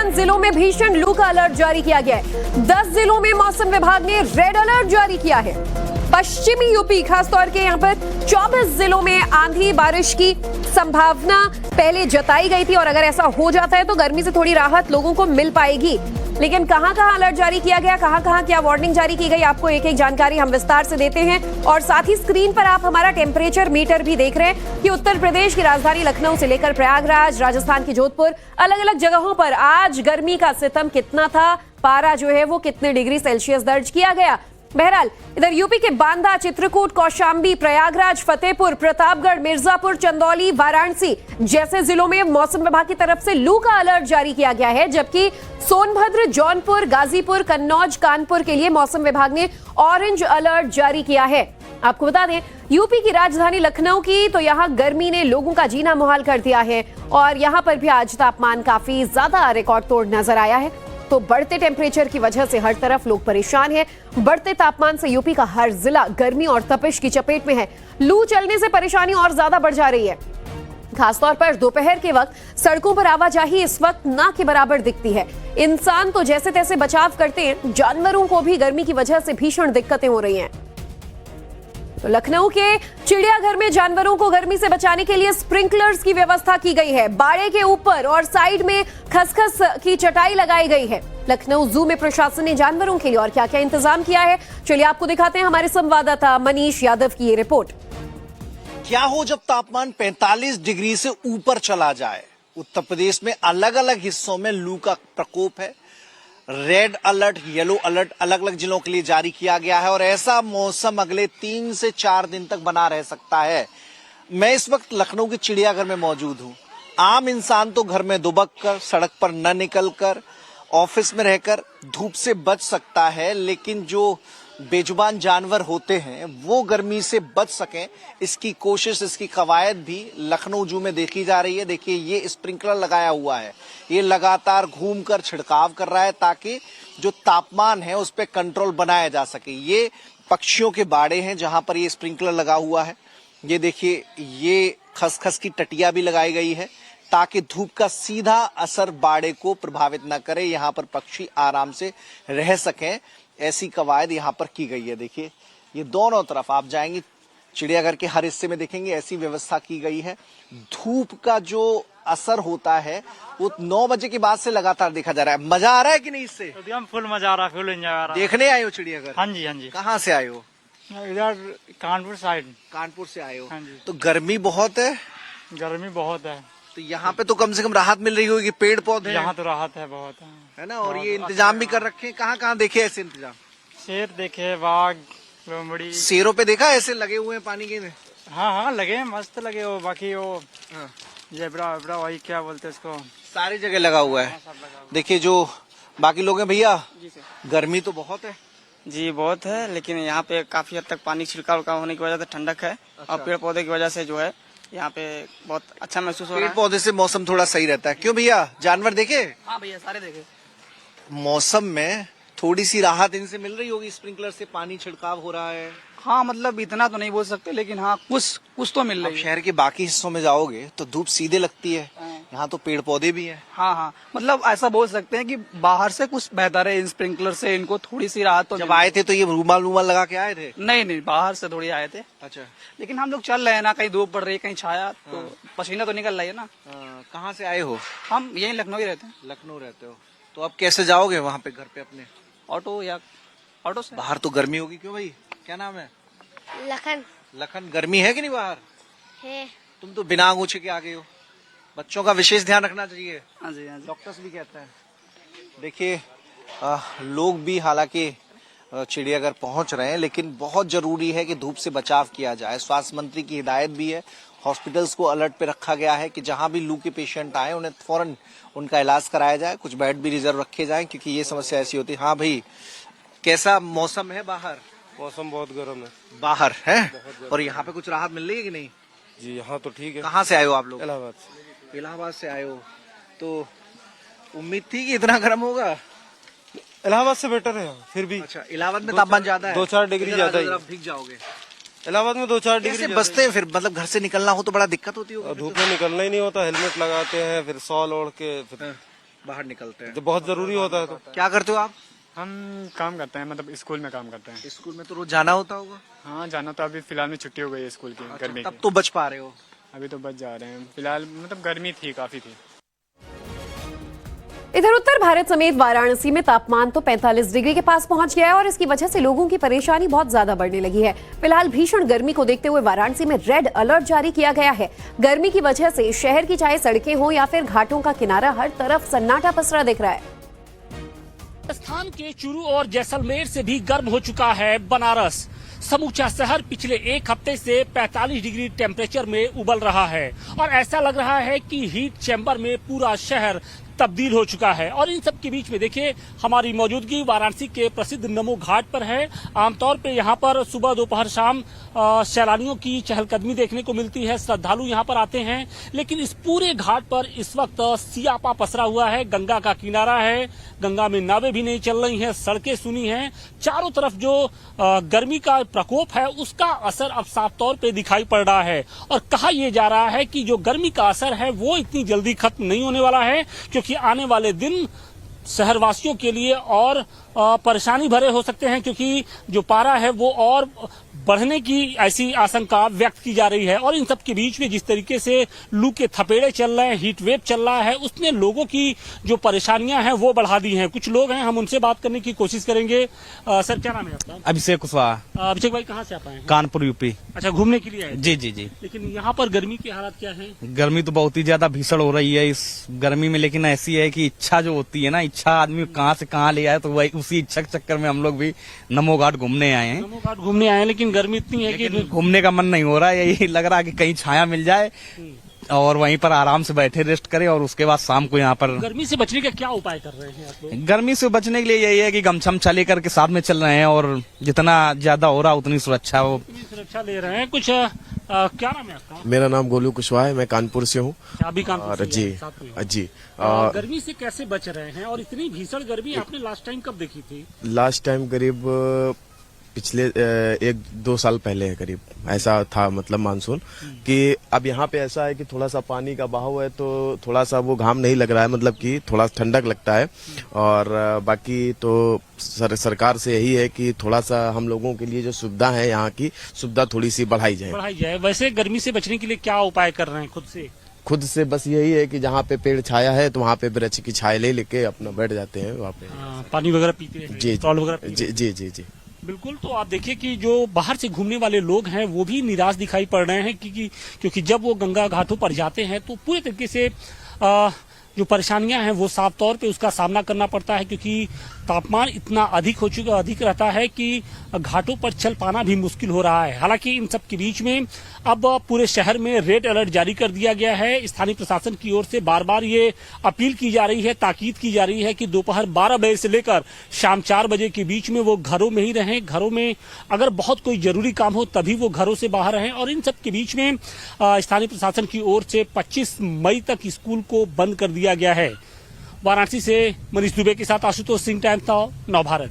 53 जिलों में भीषण लू का अलर्ट जारी किया गया है। 10 जिलों में मौसम विभाग ने रेड अलर्ट जारी किया है। पश्चिमी यूपी खासतौर के यहां पर 24 जिलों में आंधी बारिश की संभावना पहले जताई गई थी और अगर ऐसा हो जाता है तो गर्मी से थोड़ी राहत लोगों को मिल पाएगी। लेकिन कहां-कहां अलर्ट जारी किया गया, कहां-कहां क्या वार्निंग जारी की गई, आपको एक-एक जानकारी हम विस्तार से देते हैं। और साथ ही स्क्रीन पर आप हमारा टेम्परेचर मीटर भी देख रहे हैं कि उत्तर प्रदेश की राजधानी लखनऊ से लेकर प्रयागराज, राजस्थान की जोधपुर, अलग-अलग जगहों पर आज गर्मी का सितम कितना था, पारा जो है वो कितने डिग्री सेल्सियस दर्ज किया गया। बहरहाल इधर यूपी के बांदा, चित्रकूट, कौशाम्बी, प्रयागराज, फतेहपुर, प्रतापगढ़, मिर्जापुर, चंदौली, वाराणसी जैसे जिलों में मौसम विभाग की तरफ से लू का अलर्ट जारी किया गया है, जबकि सोनभद्र, जौनपुर, गाजीपुर, कन्नौज, कानपुर के लिए मौसम विभाग ने ऑरेंज अलर्ट जारी किया है। आपको बता दें यूपी की राजधानी लखनऊ की तो यहां गर्मी ने लोगों का जीना मुहाल कर दिया है और यहां पर भी आज तापमान काफी ज्यादा रिकॉर्ड तोड़ नजर आया है। तो बढ़ते टेम्परेचर की वजह से हर तरफ लोग परेशान हैं। बढ़ते तापमान से यूपी का हर जिला गर्मी और तपिश की चपेट में है। लू चलने से परेशानी और ज्यादा बढ़ जा रही है। खासतौर पर दोपहर के वक्त सड़कों पर आवाजाही इस वक्त ना के बराबर दिखती है। इंसान तो जैसे तैसे बचाव करते हैं, जानवरों को भी गर्मी की वजह से भीषण दिक्कतें हो रही हैं। तो लखनऊ के चिड़ियाघर में जानवरों को गर्मी से बचाने के लिए स्प्रिंकलर्स की व्यवस्था की गई है। बाड़े के ऊपर और साइड में खसखस की चटाई लगाई गई है। लखनऊ जू में प्रशासन ने जानवरों के लिए और क्या क्या इंतजाम किया है, चलिए आपको दिखाते हैं। हमारे संवाददाता मनीष यादव की ये रिपोर्ट। क्या हो जब तापमान 45 डिग्री से ऊपर चला जाए। उत्तर प्रदेश में अलग अलग हिस्सों में लू का प्रकोप है। रेड अलर्ट, येलो अलर्ट अलग अलग जिलों के लिए जारी किया गया है और ऐसा मौसम अगले 3 से 4 दिन तक बना रह सकता है। मैं इस वक्त लखनऊ के चिड़ियाघर में मौजूद हूं। आम इंसान तो घर में दुबक कर, सड़क पर न निकलकर, ऑफिस में रहकर धूप से बच सकता है, लेकिन जो बेजुबान जानवर होते हैं वो गर्मी से बच सकें, इसकी कोशिश, इसकी कवायद भी लखनऊ जू में देखी जा रही है। देखिए ये स्प्रिंकलर लगाया हुआ है, ये लगातार घूमकर छिड़काव कर रहा है ताकि जो तापमान है उस पर कंट्रोल बनाया जा सके। ये पक्षियों के बाड़े हैं जहां पर ये स्प्रिंकलर लगा हुआ है। ये देखिए ये खसखस की टटिया भी लगाई गई है ताकि धूप का सीधा असर बाड़े को प्रभावित न करे, यहाँ पर पक्षी आराम से रह सकें, ऐसी कवायद यहाँ पर की गई है। देखिए ये दोनों तरफ आप जाएंगे चिड़ियाघर के हर हिस्से में देखेंगे ऐसी व्यवस्था की गई है। धूप का जो असर होता है वो 9 बजे के बाद से लगातार देखा जा रहा है। मजा आ रहा है कि नहीं इससे? एकदम फुल मजा आ रहा है, फुल एंजॉय आ रहा है। देखने आए हो चिड़ियाघर? हाँ जी, हाँ जी। कहाँ से आए हो? इधर कानपुर साइड। कानपुर से आए हो? हाँ जी। तो गर्मी बहुत है? गर्मी बहुत है। तो यहाँ पे तो कम से कम राहत मिल रही होगी, पेड़ पौधे यहाँ तो राहत है बहुत है ना। और ये इंतजाम भी कर रखे हैं, कहाँ देखे ऐसे इंतजाम? शेर देखे, बाघ, लोमड़ी। शेरों पे देखा ऐसे लगे हुए हैं पानी के? हाँ लगे, मस्त लगे। वो बाकी वो जेब्रा वेब्रा वही क्या बोलते उसको, सारी जगह लगा हुआ है। देखिए जो बाकी लोग हैं भैया, गर्मी तो बहुत है जी, बहुत है, लेकिन यहाँ पे काफी हद तक पानी छिड़काव होने की वजह से ठंडक है। अच्छा। और पेड़ पौधे की वजह से जो है यहाँ पे बहुत अच्छा महसूस हो रहा है। पेड़ पौधे से मौसम थोड़ा सही रहता है। क्यों भैया, जानवर देखे? हाँ भैया, सारे देखे। मौसम में थोड़ी सी राहत इनसे मिल रही होगी, स्प्रिंकलर से पानी छिड़काव हो रहा है। हाँ मतलब इतना तो नहीं बोल सकते, लेकिन हाँ कुछ तो मिल रही है। शहर के बाकी हिस्सों में जाओगे तो धूप सीधे लगती है, यहाँ तो पेड़ पौधे भी हैं। हाँ मतलब ऐसा बोल सकते हैं कि बाहर से कुछ बेहतर है, इन स्प्रिंकलर से इनको थोड़ी सी राहत तो। जब आए थे तो ये रूमाल लगा के आए थे? नहीं, बाहर से थोड़ी आए थे। अच्छा। लेकिन हम लोग चल रहे हैं ना, कहीं धूप पड़ रही है, कहीं छाया, तो पसीना तो निकल रही है ना। कहाँ से आए हो? हम यही लखनऊ ही रहते हैं। लखनऊ रहते हो तो अब कैसे जाओगे वहाँ पे घर पे अपने? ऑटो या ऑटो से। बाहर तो गर्मी होगी। क्यों भाई, क्या नाम है? लखन। गर्मी है कि नहीं बाहर? है। तुम तो बिना आंगूछे के आ गए हो। बच्चों का विशेष ध्यान रखना चाहिए। हाँ जी। डॉक्टर्स भी कहते हैं। देखिए लोग भी हालांकि चिड़ियाघर पहुंच रहे हैं, लेकिन बहुत जरूरी है कि धूप से बचाव किया जाए। स्वास्थ्य मंत्री की हिदायत भी है, हॉस्पिटल्स को अलर्ट पे रखा गया है कि जहां भी लू के पेशेंट आए उन्हें फौरन उनका इलाज कराया जाए। कुछ बेड भी रिजर्व रखे जाएं क्योंकि ये समस्या ऐसी होती है। हाँ भाई, कैसा मौसम है बाहर? मौसम बहुत गर्म है बाहर है। और यहाँ पे कुछ राहत मिल रही है कि नहीं? जी, यहाँ तो ठीक है। कहाँ से आए हो आप लोग? इलाहाबाद से। इलाहाबाद से आए हो तो उम्मीद थी कि इतना गर्म होगा? इलाहाबाद से बेटर है फिर भी। अच्छा, इलाहाबाद में तापमान ज्यादा है? 2-4 डिग्री ज्यादा ही। भीग जाओगे इलाहाबाद में 2-4 डिग्री कैसे बचते हैं फिर? मतलब घर से निकलना हो तो बड़ा दिक्कत होती होगी। धूप में निकलना ही नहीं होता, हेलमेट लगाते हैं, फिर शॉल ओढ़ के फिर बाहर निकलते हैं तो बहुत जरूरी होता है। तो क्या करते हो आप? हम काम करते हैं, मतलब स्कूल में काम करते हैं। स्कूल में तो रोज जाना होता होगा। हाँ, जाना तो अभी फिलहाल में छुट्टी हो गई है स्कूल की, गर्मी तब की। तो बच पा रहे हो। अभी तो बच जा रहे हैं फिलहाल, मतलब गर्मी थी, काफी थी। इधर उत्तर भारत समेत वाराणसी में तापमान तो 45 डिग्री के पास पहुंच गया है और इसकी वजह से लोगों की परेशानी बहुत ज्यादा बढ़ने लगी है। फिलहाल भीषण गर्मी को देखते हुए वाराणसी में रेड अलर्ट जारी किया गया है। गर्मी की वजह से शहर की चाहे सड़कें हो या फिर घाटों का किनारा, हर तरफ सन्नाटा पसरा दिख रहा है। राजस्थान के चूरू और जैसलमेर से भी गर्म हो चुका है बनारस। समूचा शहर पिछले एक हफ्ते से 45 डिग्री टेम्परेचर में उबल रहा है और ऐसा लग रहा है कि हीट चैम्बर में पूरा शहर तब्दील हो चुका है। और इन सब के बीच में देखिए, हमारी मौजूदगी वाराणसी के प्रसिद्ध नमो घाट पर है। आमतौर पे यहाँ पर सुबह दोपहर शाम सैलानियों की चहलकदमी देखने को मिलती है, श्रद्धालु यहाँ पर आते हैं। लेकिन इस पूरे घाट पर इस वक्त सियापा पसरा हुआ है। गंगा का किनारा है, गंगा में नावें भी नहीं चल रही हैं, सड़कें सुनी हैं। चारों तरफ जो गर्मी का प्रकोप है उसका असर अब साफ तौर पे दिखाई पड़ रहा है। और कहा यह जा रहा है कि जो गर्मी का असर है वो इतनी जल्दी खत्म नहीं होने वाला है, क्योंकि आने वाले दिन शहरवासियों के लिए और परेशानी भरे हो सकते हैं, क्योंकि जो पारा है वो और बढ़ने की ऐसी आशंका व्यक्त की जा रही है। और इन सब के बीच में जिस तरीके से लू के थपेड़े चल रहे हैं, हीट वेव चल रहा है, उसने लोगों की जो परेशानियां हैं वो बढ़ा दी हैं। कुछ लोग हैं, हम उनसे बात करने की कोशिश करेंगे। सर, क्या नाम है आपका? अभिषेक कुशवाहा। अभिषेक भाई, कहाँ से आप आए हैं? कानपुर, यूपी। अच्छा, घूमने के लिए आए? जी जी जी। लेकिन यहाँ पर गर्मी की हालत क्या है? गर्मी तो बहुत ही ज्यादा भीषण हो रही है इस गर्मी में। लेकिन ऐसी है कि इच्छा जो होती है ना, इच्छा आदमी कहाँ से कहाँ ले आए, तो वही उसी इच्छा के चक्कर में हम लोग भी नमो घाट घूमने आए हैं। नमो घाट घूमने आए हैं, लेकिन गर्मी इतनी है कि घूमने का मन नहीं हो रहा है। यही लग रहा है कि कहीं छाया मिल जाए और वहीं पर आराम से बैठे रेस्ट करें और उसके बाद शाम को यहाँ पर। गर्मी से बचने का क्या उपाय कर रहे हैं आप लोग? गर्मी से बचने के लिए यही है कि गमछा लेकर के साथ में चल रहे हैं और जितना ज्यादा हो रहा उतनी सुरक्षा हो। सुरक्षा ले रहे हैं। कुछ क्या नाम है आपका? मेरा नाम गोलू कुशवाहा है, मैं कानपुर से हूँ। अभी कानपुर और से जी हैं, साथ में। जी गर्मी से कैसे बच रहे हैं? और इतनी भीषण गर्मी आपने लास्ट टाइम कब देखी थी? लास्ट टाइम करीब पिछले 1-2 साल पहले है करीब, ऐसा था मतलब मानसून। कि अब यहाँ पे ऐसा है कि थोड़ा सा पानी का बहाव है तो थोड़ा सा वो घाम नहीं लग रहा है, मतलब कि थोड़ा ठंडक लगता है। और बाकी तो सरकार से यही है कि थोड़ा सा हम लोगों के लिए जो सुविधा है यहाँ की सुविधा थोड़ी सी बढ़ाई जाए। वैसे गर्मी से बचने के लिए क्या उपाय कर रहे हैं खुद से? बस यही है कि जहाँ पे पेड़ छाया है तो वहाँ पे वृक्ष की छाया ले लेके अपना बैठ जाते हैं वहाँ पे। पानी वगैरह पीते हैं? जी स्टॉल वगैरह पीते हैं? जी जी जी। बिल्कुल। तो आप देखिए कि जो बाहर से घूमने वाले लोग हैं वो भी निराश दिखाई पड़ रहे हैं, क्योंकि जब वो गंगा घाटों पर जाते हैं तो पूरे तरीके से जो परेशानियां हैं वो साफ तौर पे उसका सामना करना पड़ता है, क्योंकि तापमान इतना अधिक रहता है कि घाटों पर चल पाना भी मुश्किल हो रहा है। हालांकि इन सब के बीच में अब पूरे शहर में रेड अलर्ट जारी कर दिया गया है। स्थानीय प्रशासन की ओर से बार बार ये अपील की जा रही है, ताकीद की जा रही है कि दोपहर 12 बजे से लेकर शाम 4 बजे के बीच में वो घरों में ही रहें। घरों में अगर बहुत कोई जरूरी काम हो तभी वो घरों से बाहर रहें। और इन सब के बीच में स्थानीय प्रशासन की ओर से 25 मई तक स्कूल को बंद कर दिया गया है। वाराणसी से मनीष दुबे के साथ आशुतोष सिंह, टाइम्स नाउ, नव भारत।